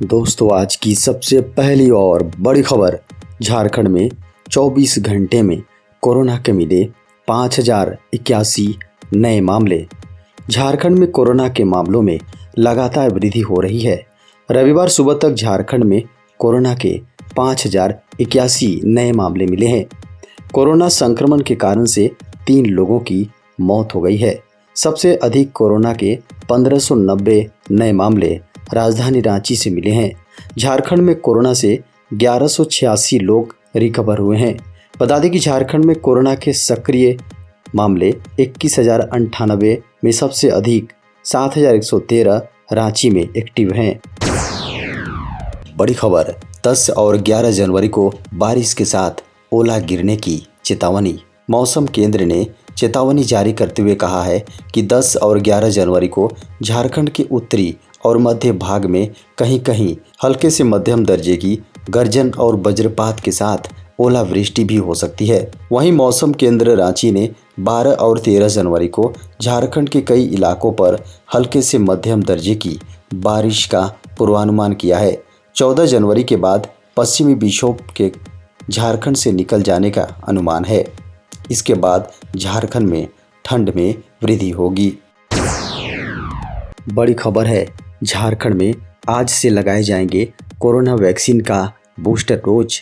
दोस्तों, आज की सबसे पहली और बड़ी खबर। झारखंड में 24 घंटे में कोरोना के मिले 5081 नए मामले। झारखंड में कोरोना के मामलों में लगातार वृद्धि हो रही है। रविवार सुबह तक झारखंड में कोरोना के 5081 नए मामले मिले हैं। कोरोना संक्रमण के कारण से 3 लोगों की मौत हो गई है। सबसे अधिक कोरोना के 1590 नए मामले राजधानी रांची से मिले हैं। झारखंड में कोरोना से 1186 लोग रिकवर हुए हैं। बता दें कि झारखंड में कोरोना के सक्रिय मामले 21,098 में सबसे अधिक 7,113 रांची में एक्टिव हैं। बड़ी खबर, 10 और 11 जनवरी को बारिश के साथ ओला गिरने की चेतावनी। मौसम केंद्र ने चेतावनी जारी करते हुए कहा है कि 10 और 11 जनवरी को झारखंड के उत्तरी और मध्य भाग में कहीं कहीं हल्के से मध्यम दर्जे की गर्जन और वज्रपात के साथ ओलावृष्टि भी हो सकती है। वहीं मौसम केंद्र रांची ने 12 और 13 जनवरी को झारखंड के कई इलाकों पर हल्के से मध्यम दर्जे की बारिश का पूर्वानुमान किया है। 14 जनवरी के बाद पश्चिमी विक्षोभ के झारखंड से निकल जाने का अनुमान है। इसके बाद झारखंड में ठंड में वृद्धि होगी। बड़ी खबर है, झारखंड में आज से लगाए जाएंगे कोरोना वैक्सीन का बूस्टर डोज।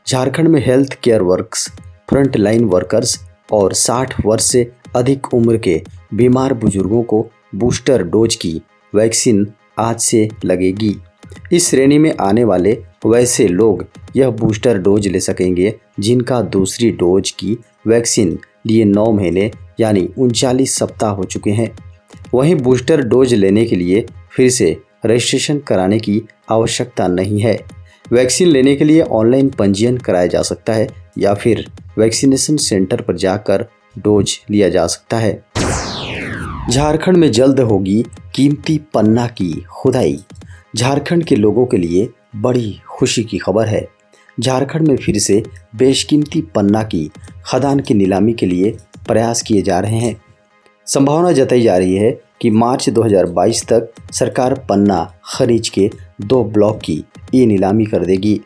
झारखंड में health care workers, front line workers और 60 वर्ष से अधिक उम्र के बीमार बुजुर्गों को बूस्टर डोज की वैक्सीन आज से लगेगी। इस श्रेणी में आने वाले वैसे लोग यह बूस्टर डोज ले सकेंगे जिनका दूसरी डोज की वैक्सीन लिए 9 महीने यानी 39 सप्ताह हो चुके हैं। वहीं बूस्टर डोज लेने के लिए फिर से रजिस्ट्रेशन कराने की आवश्यकता नहीं है। वैक्सीन लेने के लिए ऑनलाइन पंजीयन कराया जा सकता है या फिर वैक्सीनेशन सेंटर पर जाकर डोज लिया जा सकता है। झारखंड में जल्द होगी कीमती पन्ना की खुदाई। झारखंड के लोगों के लिए बड़ी खुशी की खबर है। झारखंड में फिर से बेशकीमती पन्ना की खदान की नीलामी के लिए प्रयास किए जा रहे हैं। संभावना जताई जा रही है कि मार्च 2022 तक सरकार पन्ना खनिज के 2 ब्लॉक की ई नीलामी कर देगी।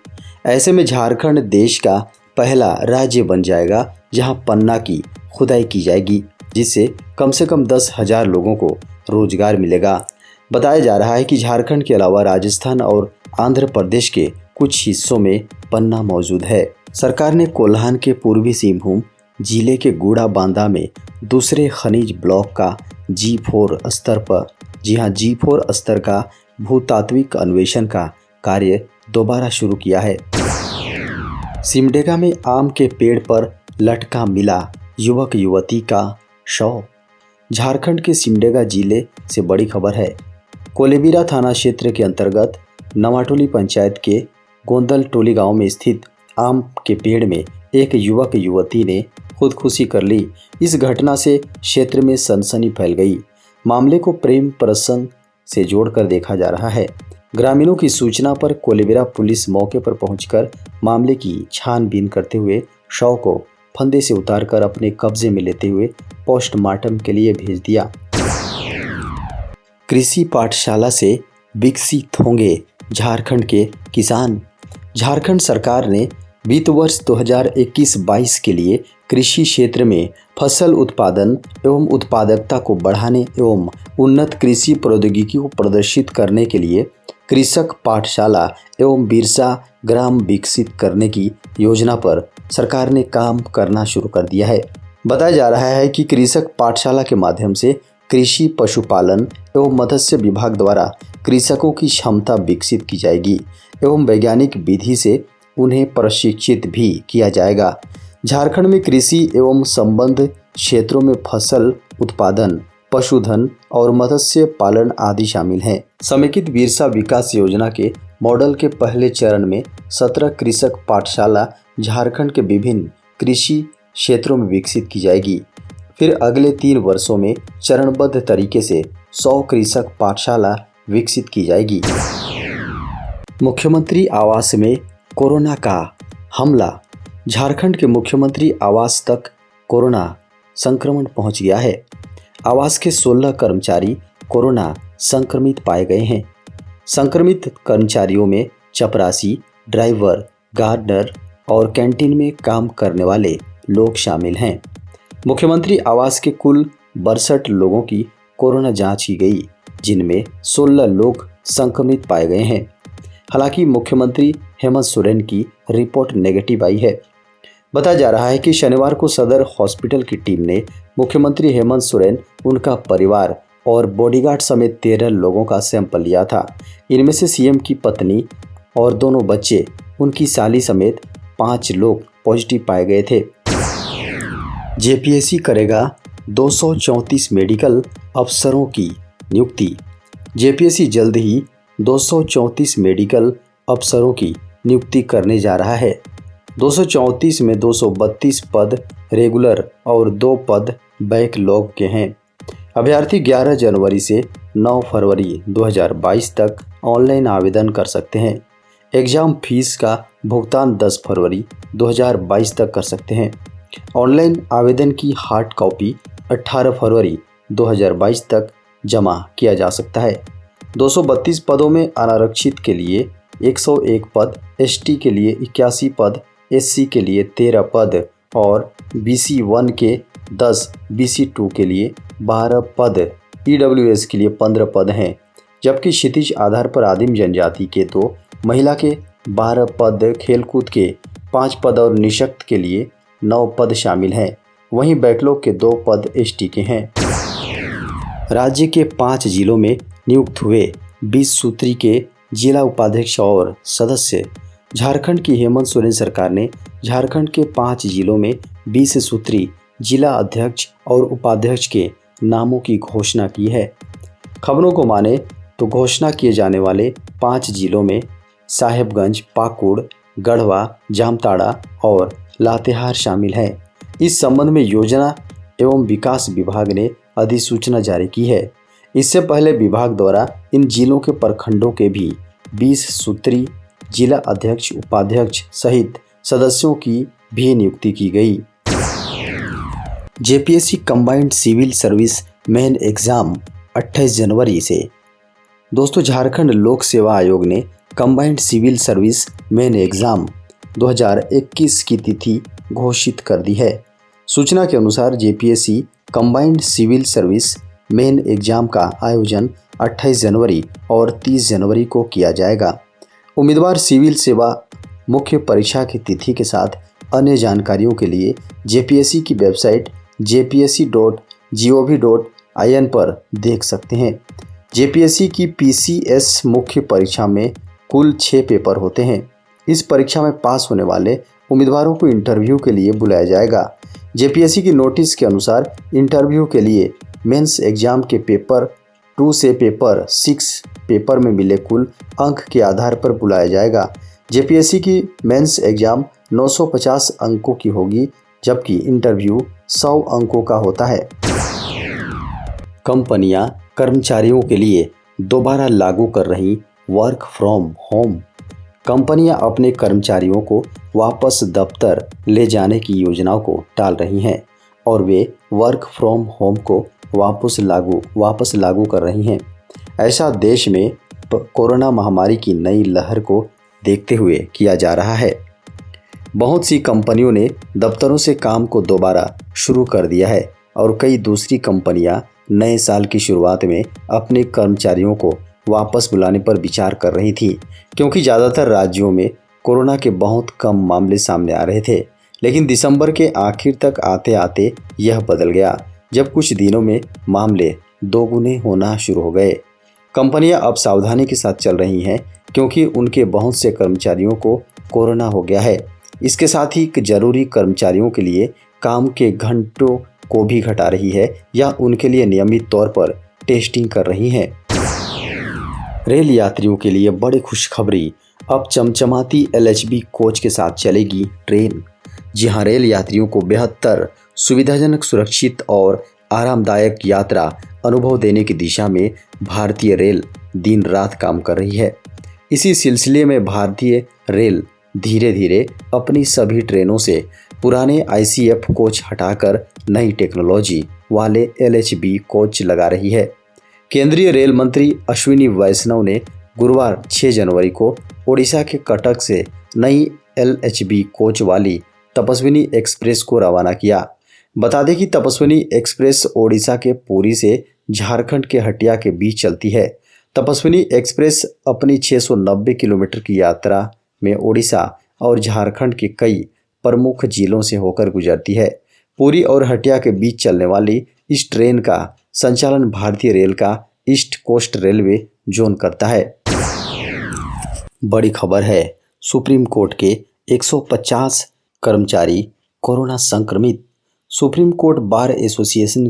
ऐसे में झारखंड देश का पहला राज्य बन जाएगा जहां पन्ना की खुदाई की जाएगी, जिससे कम से कम 10,000 लोगों को रोजगार मिलेगा। बताया जा रहा है कि झारखंड के अलावा राजस्थान और आंध्र प्रदेश के कुछ हिस्सों में पन्ना मौजूद है। सरकार ने कोल्हान के पूर्वी सिंहभूम जिले के गुड़ा बांदा में दूसरे खनिज ब्लॉक का G4 स्तर पर G4 स्तर का भूतात्विक अन्वेषण का कार्य दोबारा शुरू किया है। सिमडेगा में आम के पेड़ पर लटका मिला युवक युवती का शव। झारखंड के सिमडेगा जिले से बड़ी खबर है। कोलेबिरा थाना क्षेत्र के अंतर्गत नवाटोली पंचायत के गोंदल टोली गांव में स्थित आम के पेड़ में एक युवक युवती ने खुदकुशी कर ली। इस घटना से क्षेत्र में सनसनी फैल गई। मामले को प्रेम प्रसंग से जोड़कर देखा जा रहा है। ग्रामीणों की सूचना पर कोलेबिरा पुलिस मौके पर पहुंचकर मामले की छानबीन करते हुए शव को फंदे से उतारकर अपने कब्जे में लेते हुए पोस्टमार्टम के लिए भेज दिया। कृषि पाठशाला से विकसित होंगे झारखंड के किसान। झारखंड सरकार ने वित्त वर्ष 2021-22 के लिए कृषि क्षेत्र में फसल उत्पादन एवं उत्पादकता को बढ़ाने एवं उन्नत कृषि प्रौद्योगिकी को प्रदर्शित करने के लिए कृषक पाठशाला एवं बिरसा ग्राम विकसित करने की योजना पर सरकार ने काम करना शुरू कर दिया है। बताया जा रहा है कि कृषक पाठशाला के माध्यम से कृषि, पशुपालन एवं मत्स्य विभाग द्वारा कृषकों की क्षमता विकसित की जाएगी एवं वैज्ञानिक विधि से उन्हें प्रशिक्षित भी किया जाएगा। झारखंड में कृषि एवं संबद्ध क्षेत्रों में फसल उत्पादन, पशुधन और मत्स्य पालन आदि शामिल हैं। समेकित बिरसा विकास योजना के मॉडल के पहले चरण में 17 कृषक पाठशाला झारखंड के विभिन्न कृषि क्षेत्रों में विकसित की जाएगी। फिर अगले 3 वर्षों में चरणबद्ध तरीके से 100 कृषक पाठशाला विकसित की जाएगी। मुख्यमंत्री आवास में कोरोना का हमला। झारखंड के मुख्यमंत्री आवास तक कोरोना संक्रमण पहुंच गया है। आवास के 16 कर्मचारी कोरोना संक्रमित पाए गए हैं। संक्रमित कर्मचारियों में चपरासी, ड्राइवर, गार्डनर और कैंटीन में काम करने वाले लोग शामिल हैं। मुख्यमंत्री आवास के कुल 62 लोगों की कोरोना जांच की गई, जिनमें 16 लोग संक्रमित पाए गए हैं। हालांकि मुख्यमंत्री हेमंत सोरेन की रिपोर्ट नेगेटिव आई है। बताया जा रहा है कि शनिवार को सदर हॉस्पिटल की टीम ने मुख्यमंत्री हेमंत सोरेन, उनका परिवार और बॉडीगार्ड समेत 13 लोगों का सैंपल लिया था। इनमें से सीएम की पत्नी और दोनों बच्चे, उनकी साली समेत 5 लोग पॉजिटिव पाए गए थे। जेपीएससी करेगा 234 मेडिकल अफसरों की नियुक्ति। जेपीएससी जल्द ही 234 मेडिकल अफसरों की नियुक्ति करने जा रहा है। 234 में 232 पद रेगुलर और 2 पद बैकलॉग के हैं। अभ्यर्थी 11 जनवरी से 9 फरवरी 2022 तक ऑनलाइन आवेदन कर सकते हैं। एग्ज़ाम फीस का भुगतान 10 फरवरी 2022 तक कर सकते हैं। ऑनलाइन आवेदन की हार्ड कॉपी 18 फरवरी 2022 तक जमा किया जा सकता है। 232 पदों में अनारक्षित के लिए 101 पद, एसटी के लिए 81 पद, एससी के लिए 13 पद और बीसी 1 के 10, बीसी 2 के लिए 12 पद, ईडब्ल्यूएस के लिए 15 पद हैं, जबकि क्षितिज आधार पर आदिम जनजाति के 2, महिला के 12 पद, खेलकूद के 5 पद और निःशक्त के लिए 9 पद शामिल हैं। वहीं बैकलॉग के 2 पद एसटी के हैं। राज्य के 5 जिलों में नियुक्त हुए 20 सूत्री के जिला उपाध्यक्ष और सदस्य। झारखंड की हेमंत सोरेन सरकार ने झारखंड के 5 जिलों में 20 सूत्री जिला अध्यक्ष और उपाध्यक्ष के नामों की घोषणा की है। खबरों को माने तो घोषणा किए जाने वाले 5 जिलों में साहेबगंज, पाकुड़, गढ़वा, जामताड़ा और लातेहार शामिल हैं। इस संबंध में योजना एवं विकास विभाग ने अधिसूचना जारी की है। इससे पहले विभाग द्वारा इन जिलों के प्रखंडों के भी 20 सूत्री जिला अध्यक्ष, उपाध्यक्ष सहित सदस्यों की भी नियुक्ति की गई। JPSC combined civil service main exam 28 जनवरी से। दोस्तों, झारखंड लोक सेवा आयोग ने combined civil service main exam 2021 की तिथि घोषित कर दी है। सूचना के अनुसार JPSC combined civil service main exam का आयोजन 28 जनवरी और 30 जनवरी को किया जाएगा। उम्मीदवार सिविल सेवा मुख्य परीक्षा की तिथि के साथ अन्य जानकारियों के लिए जेपीएससी की वेबसाइट jpsc.gov.in पर देख सकते हैं। जेपीएससी की पीसीएस मुख्य परीक्षा में कुल 6 पेपर होते हैं। इस परीक्षा में पास होने वाले उम्मीदवारों को इंटरव्यू के लिए बुलाया जाएगा। जेपीएससी की नोटिस के अनुसार इंटरव्यू के लिए मेंस एग्जाम के पेपर 2 से पेपर 6 पेपर में मिले कुल अंक के आधार पर बुलाया जाएगा। जेपीएससी की मेंस एग्जाम 950 अंकों की होगी, जबकि इंटरव्यू 100 अंकों का होता है। कंपनियां कर्मचारियों के लिए दोबारा लागू कर रही वर्क फ्रॉम होम। कंपनियां अपने कर्मचारियों को वापस दफ्तर ले जाने की योजनाओं को टाल रही हैं और वे वर्क फ्रॉम होम को वापस लागू कर रही हैं। ऐसा देश में कोरोना महामारी की नई लहर को देखते हुए किया जा रहा है। बहुत सी कंपनियों ने दफ्तरों से काम को दोबारा शुरू कर दिया है और कई दूसरी कंपनियां नए साल की शुरुआत में अपने कर्मचारियों को वापस बुलाने पर विचार कर रही थी, क्योंकि ज़्यादातर राज्यों में कोरोना के बहुत कम मामले सामने आ रहे थे। लेकिन दिसंबर के आखिर तक आते आते यह बदल गया, जब कुछ दिनों में मामले दोगुने होना शुरू हो गए। कंपनियां अब सावधानी के साथ चल रही हैं, क्योंकि उनके बहुत से कर्मचारियों को कोरोना हो गया है। इसके साथ ही जरूरी कर्मचारियों के लिए काम के घंटों को भी घटा रही है या उनके लिए नियमित तौर पर टेस्टिंग कर रही हैं। रेल यात्रियों के लिए बड़ी खुशखबरी, अब चमचमाती एलएचबी कोच के साथ चलेगी ट्रेन। जी हां, रेल यात्रियों को बेहतर, सुविधाजनक, सुरक्षित और आरामदायक यात्रा अनुभव देने की दिशा में भारतीय रेल दिन रात काम कर रही है। इसी सिलसिले में भारतीय रेल धीरे धीरे अपनी सभी ट्रेनों से पुराने आईसीएफ कोच हटाकर नई टेक्नोलॉजी वाले एलएचबी कोच लगा रही है। केंद्रीय रेल मंत्री अश्विनी वैष्णव ने गुरुवार 6 जनवरी को ओडिशा के कटक से नई LHB कोच वाली तपस्विनी एक्सप्रेस को रवाना किया। बता दें कि तपस्विनी एक्सप्रेस ओडिशा के पुरी से झारखंड के हटिया के बीच चलती है। तपस्विनी एक्सप्रेस अपनी 690 किलोमीटर की यात्रा में ओडिशा और झारखंड के कई प्रमुख जिलों से होकर गुजरती है। पुरी और हटिया के बीच चलने वाली इस ट्रेन का संचालन भारतीय रेल का ईस्ट कोस्ट रेलवे जोन करता है। बड़ी खबर है, सुप्रीम कोर्ट के 150 कर्मचारी कोरोना संक्रमित। सुप्रीम कोर्ट बार एसोसिएशन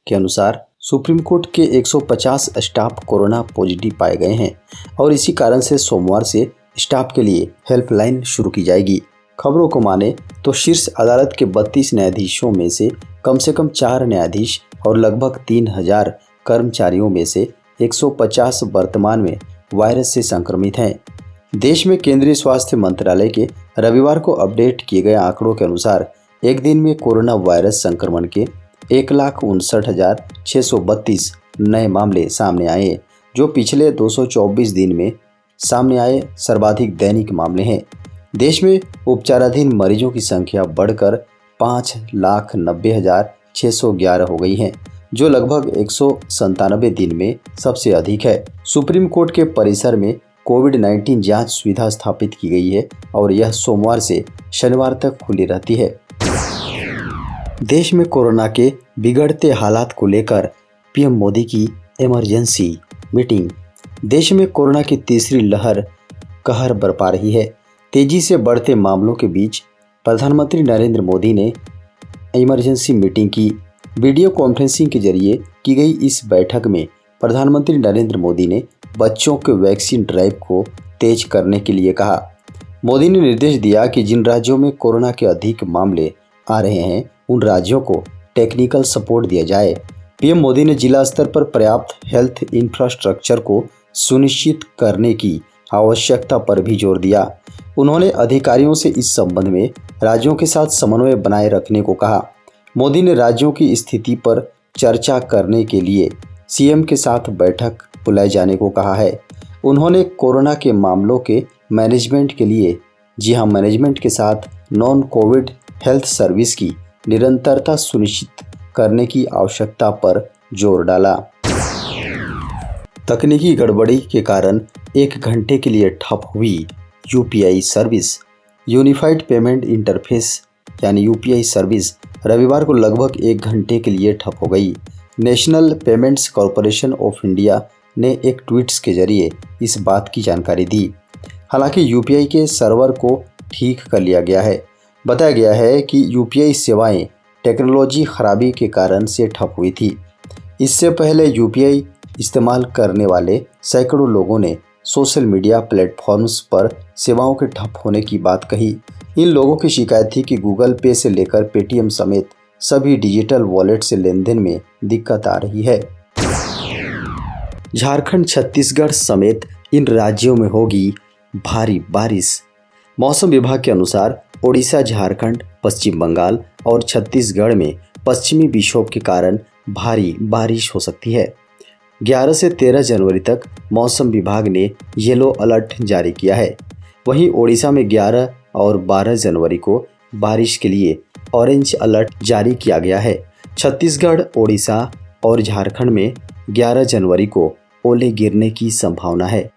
के अनुसार सुप्रीम कोर्ट के 150 स्टाफ कोरोना पॉजिटिव पाए गए हैं और इसी कारण से सोमवार से स्टाफ के लिए हेल्पलाइन शुरू की जाएगी। खबरों को माने तो शीर्ष अदालत के 32 न्यायाधीशों में से कम 4 न्यायाधीश और लगभग 3000 कर्मचारियों में से 150 वर्तमान में वायरस से संक्रमित हैं। देश में केंद्रीय स्वास्थ्य मंत्रालय के रविवार को अपडेट किए गए आंकड़ों के अनुसार एक दिन में कोरोना वायरस संक्रमण के 1,59,632 नए मामले सामने आए, जो पिछले 224 दिन में सामने आए सर्वाधिक दैनिक मामले हैं। देश में उपचाराधीन मरीजों की संख्या बढ़कर 5,90,611 हो गई है, जो लगभग 197 दिन में सबसे अधिक है। सुप्रीम कोर्ट के परिसर में कोविड-19 जांच सुविधा स्थापित की गई है और यह सोमवार से शनिवार तक खुली रहती है। देश में कोरोना के बिगड़ते हालात को लेकर पीएम मोदी की इमरजेंसी मीटिंग। देश में कोरोना की तीसरी लहर कहर बरपा रही है। तेजी से बढ़ते मामलों के बीच प्रधानमंत्री नरेंद्र मोदी ने इमरजेंसी मीटिंग की। वीडियो कॉन्फ्रेंसिंग के जरिए की गई इस बैठक में प्रधानमंत्री नरेंद्र मोदी ने बच्चों के वैक्सीन ड्राइव को तेज करने के लिए कहा। मोदी ने निर्देश दिया कि जिन राज्यों में कोरोना के अधिक मामले आ रहे हैं उन राज्यों को टेक्निकल सपोर्ट दिया जाए। पीएम मोदी ने जिला स्तर पर पर्याप्त हेल्थ इंफ्रास्ट्रक्चर को सुनिश्चित करने की आवश्यकता पर भी जोर दिया। उन्होंने अधिकारियों से इस संबंध में राज्यों के साथ समन्वय बनाए रखने को कहा। मोदी ने राज्यों की स्थिति पर चर्चा करने के लिए सीएम के साथ बैठक बुलाए जाने को कहा है। उन्होंने कोरोना के मामलों के मैनेजमेंट के लिए मैनेजमेंट के साथ नॉन कोविड हेल्थ सर्विस की निरंतरता सुनिश्चित करने की आवश्यकता पर जोर डाला। तकनीकी गड़बड़ी के कारण 1 घंटे के लिए ठप हुई UPI service. Unified payment interface यानी यूपीआई सर्विस रविवार को लगभग 1 घंटे के लिए ठप हो गई। National payments corporation of India ने एक ट्वीट्स के जरिए इस बात की जानकारी दी। हालांकि यूपीआई के सर्वर को ठीक कर लिया गया है। बताया गया है कि यूपीआई सेवाएं टेक्नोलॉजी खराबी के कारण से ठप हुई थी। इससे पहले यूपीआई इस्तेमाल करने वाले सैकड़ों लोगों ने सोशल मीडिया प्लेटफॉर्म्स पर सेवाओं के ठप होने की बात कही। इन लोगों की शिकायत थी कि गूगल पे से लेकर पेटीएम समेत सभी डिजिटल वॉलेट से लेनदेन में दिक्कत आ रही है। झारखंड, छत्तीसगढ़ समेत इन राज्यों में होगी भारी बारिश। मौसम विभाग के अनुसार ओडिशा, झारखंड, पश्चिम बंगाल और छत्तीसगढ़ में पश्चिमी विक्षोभ के कारण भारी बारिश हो सकती है। 11 से 13 जनवरी तक मौसम विभाग ने येलो अलर्ट जारी किया है। वहीं ओडिशा में 11 और 12 जनवरी को बारिश के लिए ऑरेंज अलर्ट जारी किया गया है। छत्तीसगढ़, ओडिशा और झारखंड में 11 जनवरी को ओले गिरने की संभावना है।